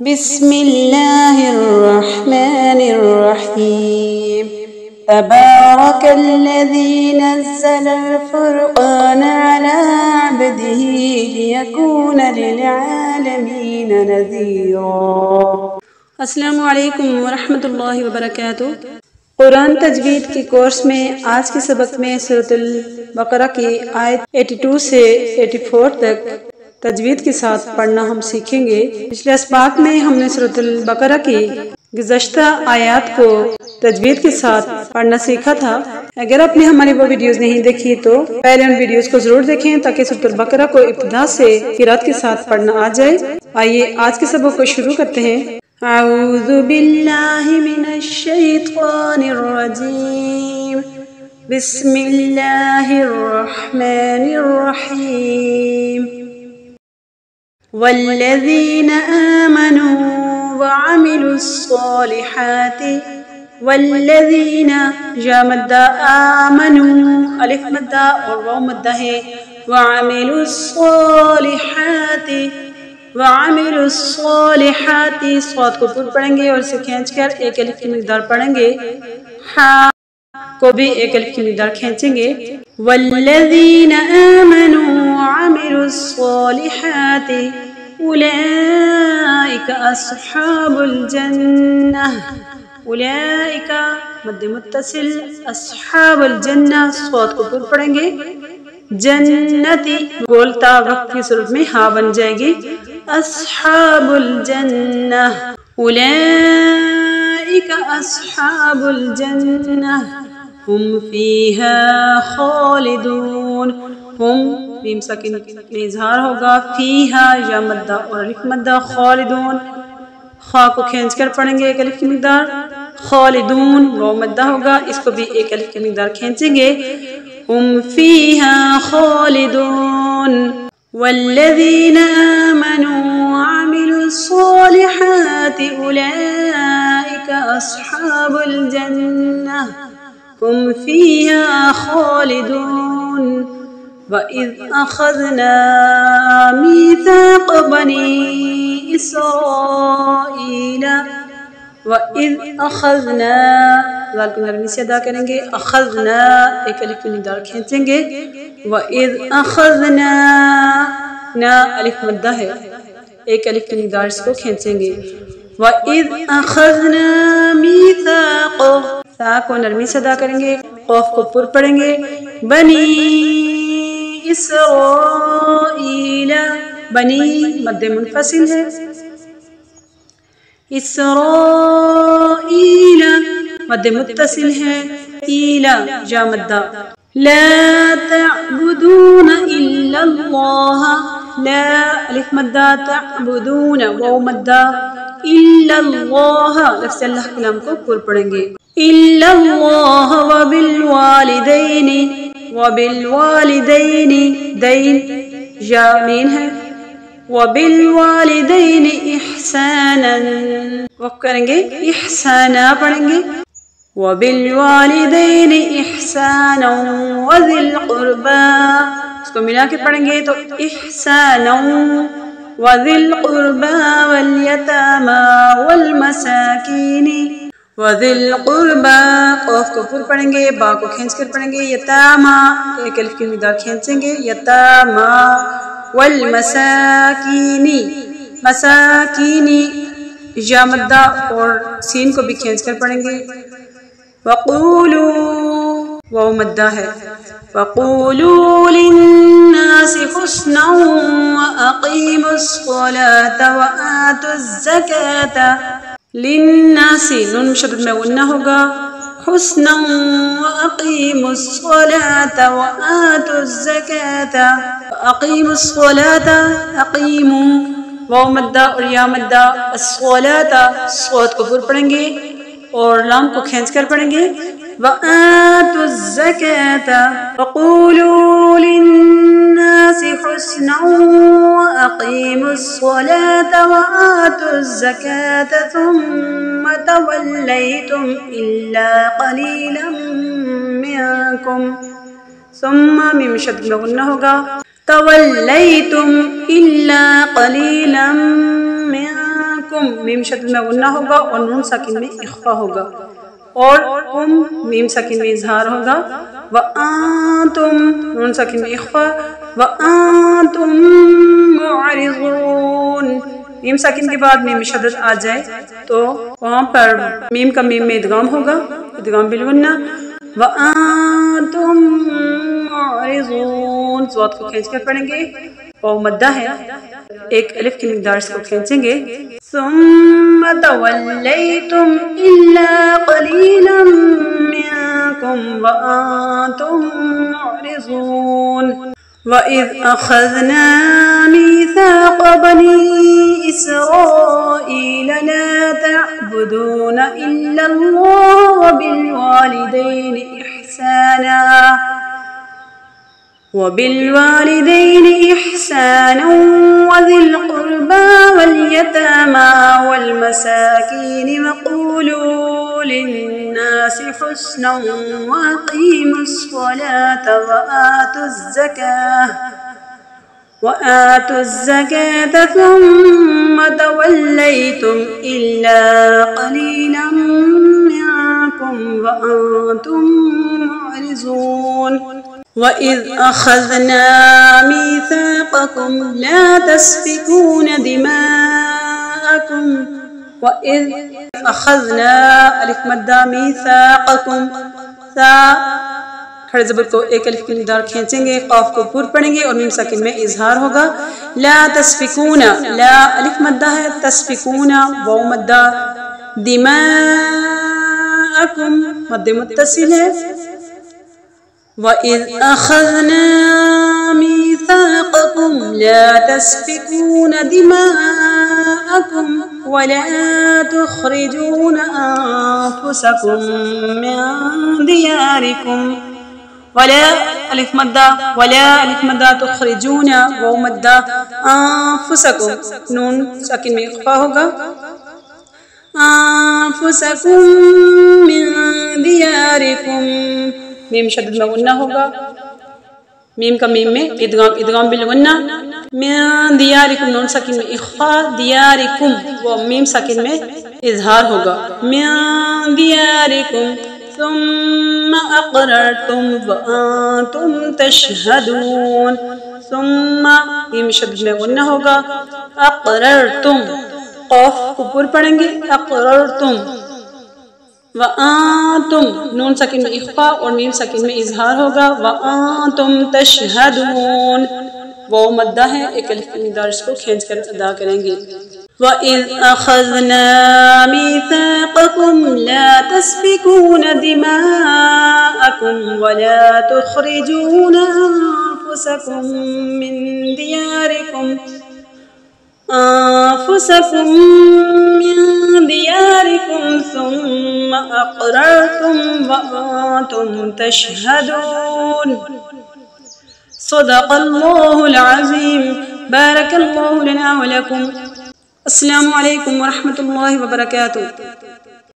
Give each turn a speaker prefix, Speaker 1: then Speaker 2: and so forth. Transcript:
Speaker 1: بسم الله الرحمن الرحيم تبارك الذي نزل الفرقان على عبده ليكون للعالمين نذيرا۔ السلام علیکم ورحمۃ اللہ وبرکاتہ۔ قرآن تجوید کے کورس میں آج کے سبق میں سورۃ البقرہ کی آیت 82 سے 84 تک تجوید کے ساتھ پڑھنا ہم سیکھیں گے۔ پچھلے اسباق میں ہم نے سورۃ البقرہ کی گزشتہ آیات کو تجوید کے ساتھ پڑھنا سیکھا تھا۔ اگر آپ نے ہماری وہ ویڈیوز نہیں دیکھی تو پہلے ان ویڈیوز کو ضرور دیکھیں تاکہ سورۃ البقرہ کو ابتدا سے قرات کے ساتھ پڑھنا آ جائے۔ آئیے آج کے سبق کو شروع کرتے ہیں۔ اعوذ باللہ من الشیطان الرجیم، بسم اللہ الرحمن الرحیم۔ والذین آمنوا وعملوا الصالحات، والذین جا مدہ آمنوا الف مدہ اور واو مدہ ہے، وعملوا الصالحات وعملوا الصالحات، صاد کو پر پڑھیں گے اور اسے کھینچ کر ایک الف کی مقدار پڑھیں گے، ہاں کو بھی ایک الف کی مقدار کھینچیں گے۔ والذین آمنوا وعملوا الصالحات اولئک اصحاب الجنہ، اولئک مد متصل، اصحاب الجنہ صاد کو پر پڑھیں گے، جنتی بولتا وقت کی صورت میں ہاں بن جائے گی، اصحاب الجنہ، اولئک اصحاب الجنہ ہم فیہا خالدون، ہم میم ساکن میں اظہار ہوگا، فیہا یا مدہ اور الف مدہ، خالدون خا کو کھینچ کر پڑھیں گے ایک الف کی مقدار، خالدون واو مدہ ہوگا، اس کو بھی ایک الف کی مقدار کھینچیں گے، ہم فیہا خالدون۔ والذین آمنوا وعملوا الصالحات اولئک اصحاب الجنہ ہم فیہا خالدون۔ وَإِذْ أَخَذْنَا مِيثَاقَ بَنِي إِسْرَائِيلَ، وَإِذْ أَخَذْنَا ذال کو نرمی سے ادا کریں گے، اخذنا ایک الف کی مقدار کھینچیں گے، وَإِذْ أَخَذْنَا نا الف مدہ ہے، ایک الف کی مقدار اس کو کھینچیں گے، وَإِذْ أَخَذْنَا مِيثَاقَ تا کو نرمی سے ادا کریں گے، قوف کو پر پڑھیں گے، بنی اسرائیل، بنی مد منفصل ہے، اسرائیل مد متصل ہے، ایلا جا مدہ، لا تعبدون الا اللہ، لا الف مدہ، تعبدون واو مدہ، الا اللہ لفظ اللہ کلام کو پر پڑھیں گے، الا اللہ وبالوالدین، وبالوالدین دین یا مین ہے، وبالوالدین احسانا وقف کریں گے، احسانا پڑھیں گے، وبالوالدین احسانا وذی القربى اس کو ملا کے پڑھیں گے تو احسانا وذی القربى والیتامی والمساکین، وذی القربى قوف کو پر پڑھیں گے، با کو کھینچ کر پڑھیں گے، یتاما ایک الف کی مقدار کھینچیں گے، یتاما والمساکینی، مساکینی یا مدہ اور سین کو بھی کھینچ کر پڑھیں گے، وقولوا واو مدہ ہے، وقولوا للناس حسنا واقیموا الصلاة وآتوا الزکاة، للناس نون مشدد میں غنہ ہوگا، حسنا واقیموا الصلاة وآتوا الزکاة، اقیموا الصلاة اقیموا واو مدہ اور یا مدہ، الصلاة صوت کو پر پڑھیں گے اور لام کو کھینچ کر پڑھیں گے، وآتوا الزکاة وقولوا للناس حسنا وأقيموا الصلاة وآتوا الزكاة ثم توليتم إلا قليلا منكم، ثم میم شد میں غنہ ہوگا، تولیتم إلا قليلا منكم کم میم شدید میں غنہ ہوگا اور نون ساکن میں اخفا ہوگا، اور کم میم ساکن میں اظہار ہوگا، وَأَنْتُمْ نون ساکن میں اخفا، وَأَنْتُمْ مُعْرِضُونَ میم ساکن کے بعد میم شدید آ جائے تو وہاں پر میم کا میم میں ادغام ہوگا، ادغام بالغنہ، وَأَنْتُمْ مُعْرِضُونَ صوت کو کھینچ کر پڑھیں گے، واو مدہ ہے، ایک الف کی مقدار اس کو کھینچیں گے، ثُمَّ تَوَلَّيْتُمْ إِلَّا قَلِيلًا مِّنكُمْ وَأَنْتُمْ مُعْرِضُونَ وَإِذْ أَخَذْنَا مِيثَاقَ بَنِي إِسْرَائِيلَ لَا تَعْبُدُونَ إِلَّا اللَّهَ وَبِالْوَالِدَيْنِ إِحْسَانًا وَذِي الْقُرْبَى وَالْيَتَامَى وَالْمَسَاكِينِ وَقُولُوا لِلنَّاسِ حُسْنًا وَأَقِيمُوا الصَّلَاةَ وَآتُوا الزَّكَاةَ ثُمَّ تَوَلَّيْتُمْ إِلَّا قَلِيلًا مِّنكُمْ وَأَنْتُمْ مُعْرِضُونَ وَإِذْ أَخَذْنَا مِيثَاقَكُمْ لَا تَسْفِكُونَ دِمَاءَكُمْ وَإِذْ أَخَذْنَا الف مدہ مِيثَاقَكُمْ سا کھڑے زبر کو ایک الف کی مقدار کھینچیں گے، قاف کو پور پڑھیں گے اور میم ساکن میں اظہار ہوگا، لا تسفکون لا الف مدہ ہے، تسفکون واو مدہ، دماءکم مد متصل ہے، وَإِذْ أَخَذْنَا مِيثَاقَكُمْ لَا تَسْفِكُونَ دِمَاءَكُمْ وَلَا تُخْرِجُونَ أَنفُسَكُمْ مِنْ دِيَارِكُمْ ولا الف مدہ تخرجون واو مدہ، انفسکم نون ساکن میں اخفا ہوگا، انفسکم من دیارکم میم شدید میں غنہ ہوگا، میم کا میم میں ادغام بالغنہ، من دیارکم نون ساکن میں اخفا، دیارکم وہ میم ساکن میں اظہار ہوگا، من دیارکم ثم اقررتم وانتم تشہدون ثم میم شدید میں غنہ ہوگا، اقررتم قاف کو پر پڑھیں گے، اقررتم، وَأَنْتُمْ نون ساکن میں اخفا اور میم ساکن میں اظہار ہوگا، وَأَنْتُمْ تَشْهَدُونَ واو مدہ ہے، ایک الف کی مقدار اس کو کھینچ کر ادا کریں گے، وَإِذْ أَخَذْنَا مِيثَاقَكُمْ لَا تَسْفِكُونَ دِمَاءَكُمْ وَلَا تُخْرِجُونَ أَنفُسَكُمْ مِنْ دِيَارِكُمْ ثُمَّ أَقْرَرْتُمْ وَأَنْتُمْ تَشْهَدُونَ صدق اللہ العظیم، بارک اللہ لنا ولکم، السلام علیکم ورحمۃ اللہ وبرکاتہ۔